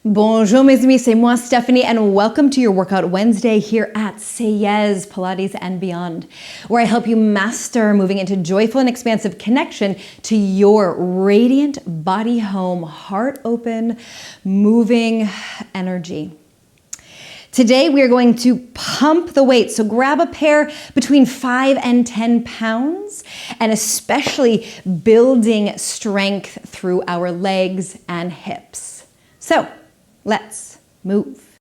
Bonjour mes amis, c'est moi Stephanie and welcome to your Workout Wednesday here at Sayezzland, Pilates and Beyond, where I help you master moving into joyful and expansive connection to your radiant body home, heart open, moving energy. Today we are going to pump the weight, so grab a pair between 5 and 10 pounds and especially building strength through our legs and hips. So let's move.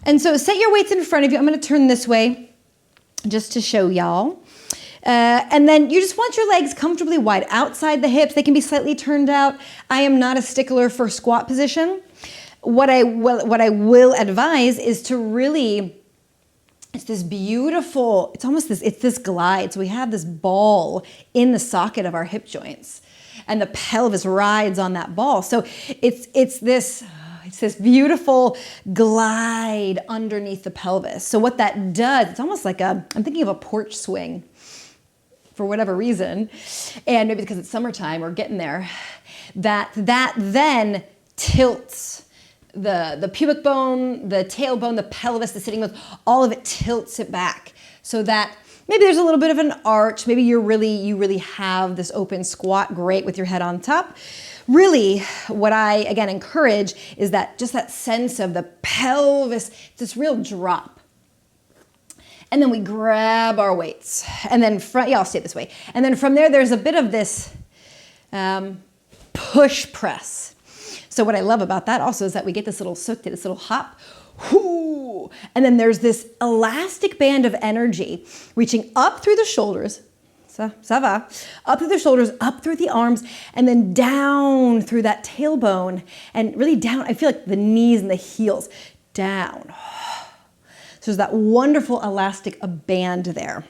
And so set your weights in front of you. I'm going to turn this way just to show y'all. And then you just want your legs comfortably wide outside the hips. They can be slightly turned out. I am not a stickler for squat position. What I will advise is to really, it's this beautiful, it's this glide. So we have this ball in the socket of our hip joints and the pelvis rides on that ball. So it's this beautiful glide underneath the pelvis. So what that does, it's almost like I'm thinking of a porch swing for whatever reason, and maybe because it's summertime or getting there, that then tilts the pubic bone, the tailbone, the pelvis, the sitting bones, all of it tilts it back so that maybe there's a little bit of an arch. Maybe you really have this open squat, great with your head on top. Really, what I, again, encourage is that just that sense of the pelvis, this real drop. And then we grab our weights. And then, I'll stay this way. And then from there, there's a bit of this push press. So what I love about that also is that we get this little sukte, this little hop. Whoo! And then there's this elastic band of energy reaching up through the shoulders. Ça va. Up through the shoulders, up through the arms, and then down through that tailbone. And really down, I feel like the knees and the heels. Down. So there's that wonderful elastic band there.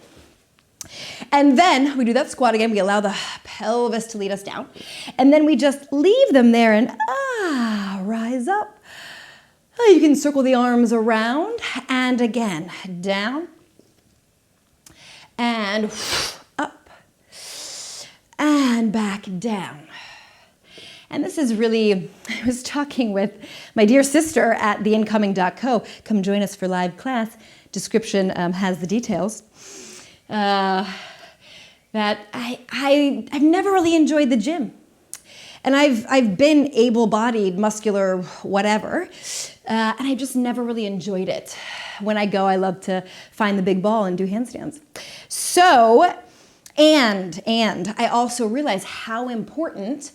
And then we do that squat again. We allow the pelvis to lead us down. And then we just leave them there and rise up. You can circle the arms around and again, down and up and back down. And this is really, I was talking with my dear sister at theincoming.co. Come join us for live class. Description has the details. That I've never really enjoyed the gym. And I've been able-bodied, muscular, whatever, and I just never really enjoyed it. When I go, I love to find the big ball and do handstands. So, and I also realize how important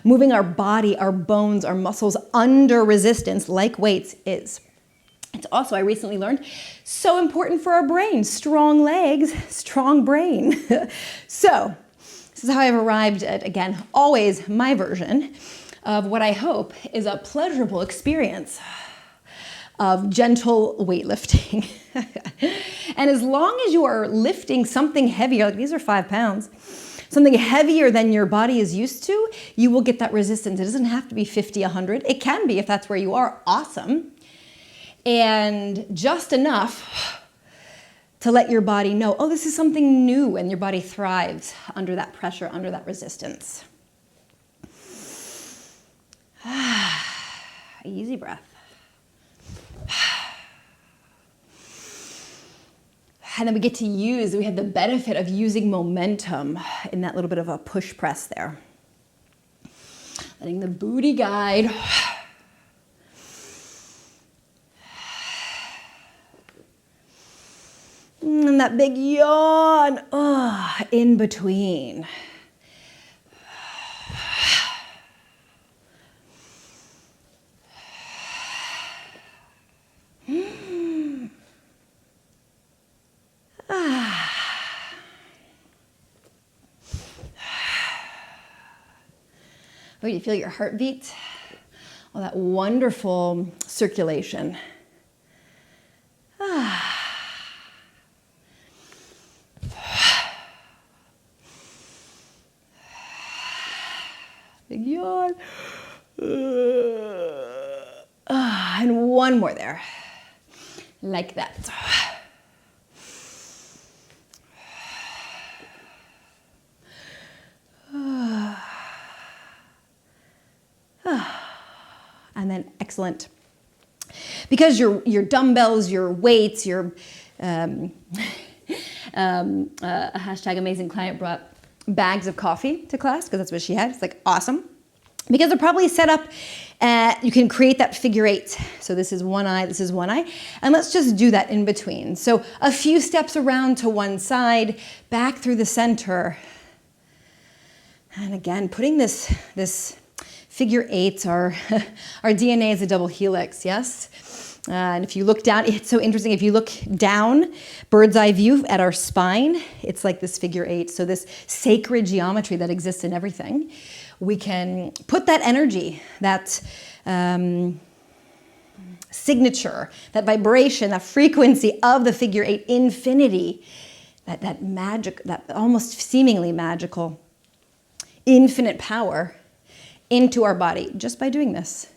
moving our body, our bones, our muscles under resistance, like weights, is. It's also, I recently learned, so important for our brain. Strong legs, strong brain. So, this is how I've arrived at, again, always my version of what I hope is a pleasurable experience of gentle weightlifting. And as long as you are lifting something heavier, like these are 5 pounds, something heavier than your body is used to, you will get that resistance. It doesn't have to be 50, 100. It can be if that's where you are. Awesome. And just enough to let your body know, oh, this is something new, and your body thrives under that pressure, under that resistance. Easy breath. And then we have the benefit of using momentum in that little bit of a push press there. Letting the booty guide. And that big yawn in between. Oh, you feel your heartbeat? Oh, that wonderful circulation. Big yawn. And one more there. like that. And then excellent. Because your dumbbells, your weights, your hashtag amazing client brought bags of coffee to class because that's what she had. It's like awesome. Because they're probably set up, you can create that figure eight. So this is one eye, this is one eye. And let's just do that in between. So a few steps around to one side, back through the center. And again, putting this figure eight, our DNA is a double helix, yes? And if you look down, it's so interesting. If you look down, bird's eye view at our spine, it's like this figure eight. So this sacred geometry that exists in everything. We can put that energy, that signature, that vibration, that frequency of the figure eight infinity, that magic, that almost seemingly magical, infinite power into our body just by doing this.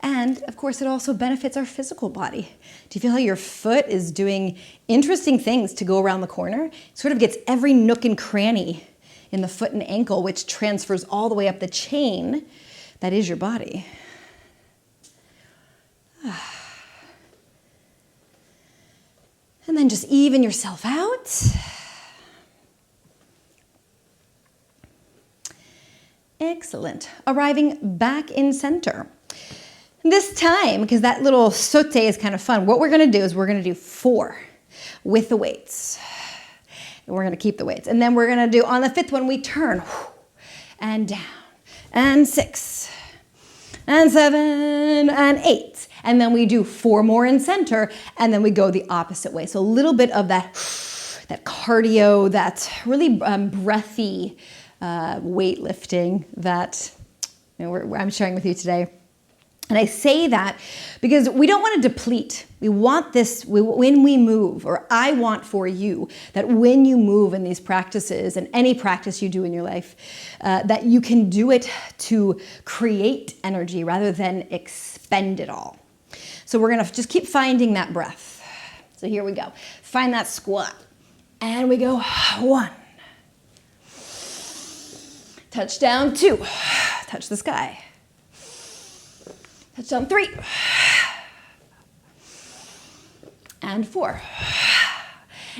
And of course, it also benefits our physical body. Do you feel how your foot is doing interesting things to go around the corner? It sort of gets every nook and cranny in the foot and ankle, which transfers all the way up the chain that is your body. And then just even yourself out. Excellent. Arriving back in center. This time, because that little saute is kind of fun, what we're going to do is we're going to do 4 with the weights. And we're going to keep the weights. And then we're going to do, on the 5th one, we turn and down, and 6, and 7, and 8. And then we do 4 more in center, and then we go the opposite way. So a little bit of that cardio, that really breathy weightlifting that I'm sharing with you today. And I say that because we don't want to deplete. We want this, when we move, or I want for you, that when you move in these practices, and any practice you do in your life, that you can do it to create energy rather than expend it all. So we're going to just keep finding that breath. So here we go. Find that squat. And we go 1. Touch down 2. Touch the sky. Touch down 3. And 4.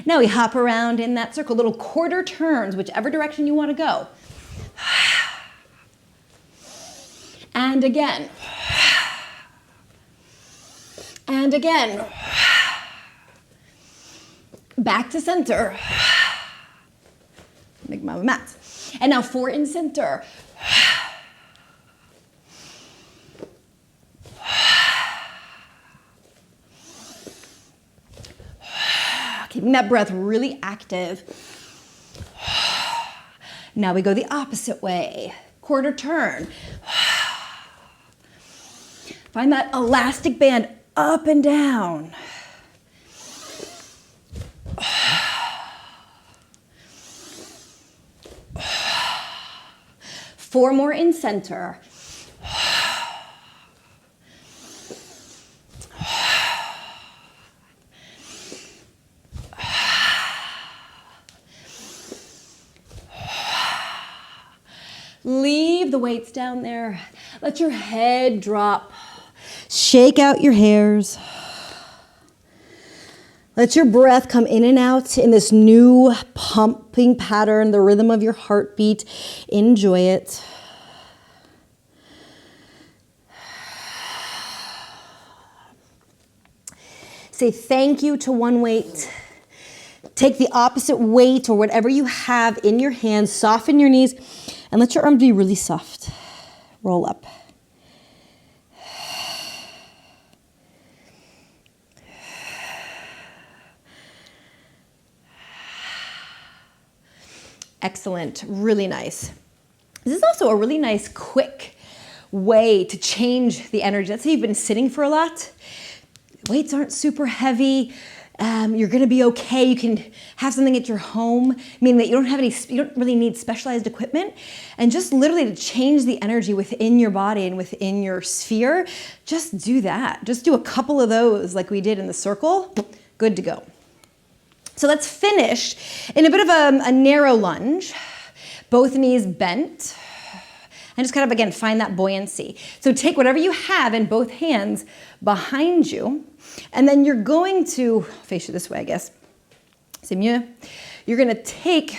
Now we hop around in that circle, little quarter turns, whichever direction you want to go. And again. And again. Back to center. Big mama mats. And now 4 in center. Keeping that breath really active. Now we go the opposite way. Quarter turn. Find that elastic band up and down. 4 more in center. Leave the weights down there. Let your head drop. Shake out your hairs. Let your breath come in and out in this new pumping pattern, the rhythm of your heartbeat. Enjoy it. Say thank you to one weight. Take the opposite weight or whatever you have in your hands. Soften your knees and let your arms be really soft. Roll up. Excellent, really nice. This is also a really nice, quick way to change the energy. Let's say you've been sitting for a lot. Weights aren't super heavy. You're gonna be okay. You can have something at your home, meaning that you don't really need specialized equipment. And just literally to change the energy within your body and within your sphere, just do that. Just do a couple of those like we did in the circle, good to go. So let's finish in a bit of a narrow lunge, both knees bent. And just kind of, again, find that buoyancy. So take whatever you have in both hands behind you, and then you're going to, face you this way, I guess. C'est mieux. You're gonna take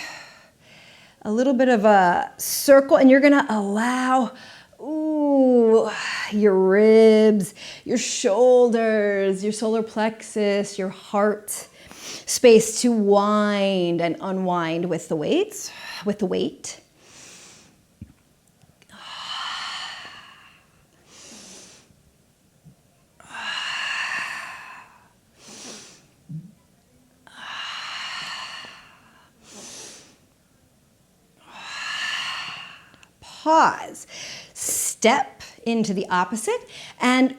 a little bit of a circle, and you're gonna allow, your ribs, your shoulders, your solar plexus, your heart space to wind and unwind with the weights, with the weight. Pause, step into the opposite, and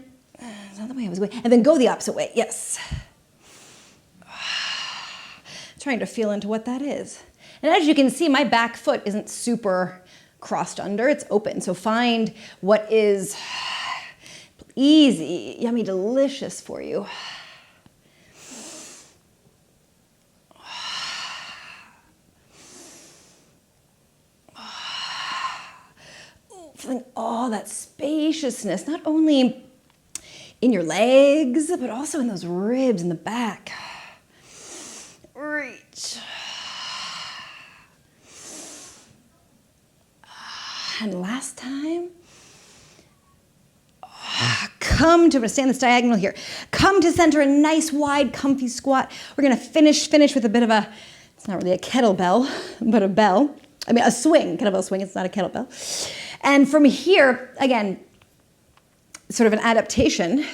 is that the way I was going? And then go the opposite way, yes. Trying to feel into what that is. And as you can see, my back foot isn't super crossed under, it's open. So find what is easy, yummy, delicious for you. Feeling all that spaciousness, not only in your legs, but also in those ribs in the back. Reach. And last time, come to, I'm gonna stand this diagonal here. Come to center, a nice wide comfy squat. We're gonna finish with a bit of a, it's not really a kettlebell, but a bell. I mean, a swing, kettlebell swing, it's not a kettlebell. And from here, again, sort of an adaptation,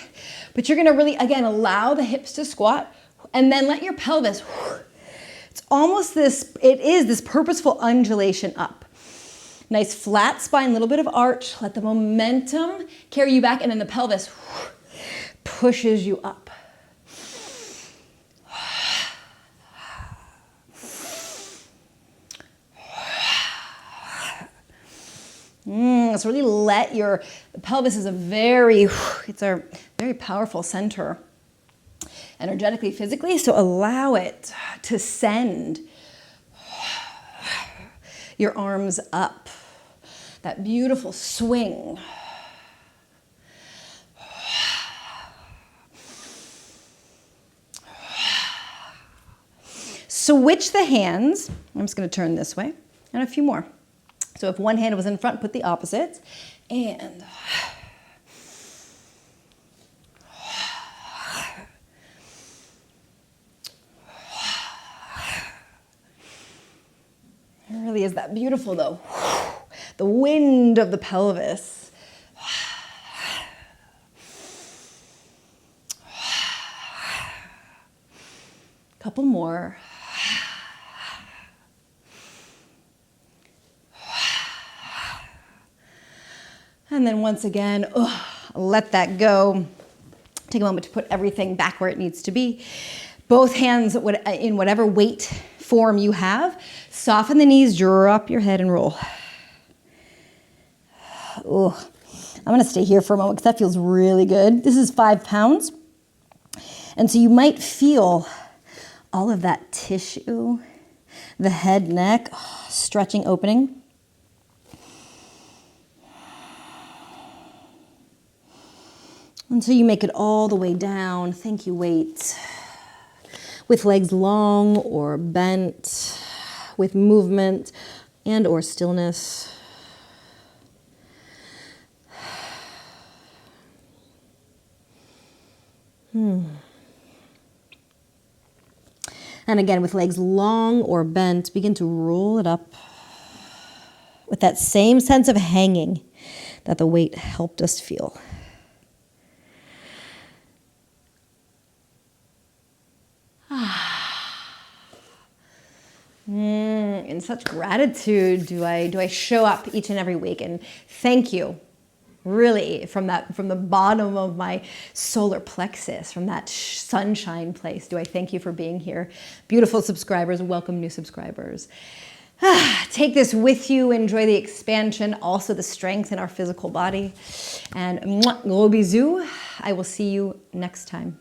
but you're gonna really, again, allow the hips to squat and then let your pelvis, it's almost this, it is this purposeful undulation up. Nice flat spine, little bit of arch, let the momentum carry you back, and then the pelvis pushes you up. So really let your, the pelvis is a very, it's a very powerful center, energetically, physically, so allow it to send your arms up. That beautiful swing. Switch the hands. I'm just going to turn this way, and a few more. So if one hand was in front, put the opposite, and it really is that beautiful, though. The wind of the pelvis. Couple more. And then once again, let that go. Take a moment to put everything back where it needs to be. Both hands in whatever weight form you have. Soften the knees, drop your head and roll. I'm gonna stay here for a moment because that feels really good. This is 5 pounds. And so you might feel all of that tissue, the head, neck, stretching, opening. Until you make it all the way down. Thank you, weight. With legs long or bent, with movement and or stillness. And again, with legs long or bent, begin to roll it up with that same sense of hanging that the weight helped us feel. In such gratitude do I show up each and every week, and thank you really, from the bottom of my solar plexus, from that sunshine place, do I thank you for being here. Beautiful subscribers, welcome new subscribers. Take this with you, enjoy the expansion, also the strength in our physical body. And gros bisous. I will see you next time.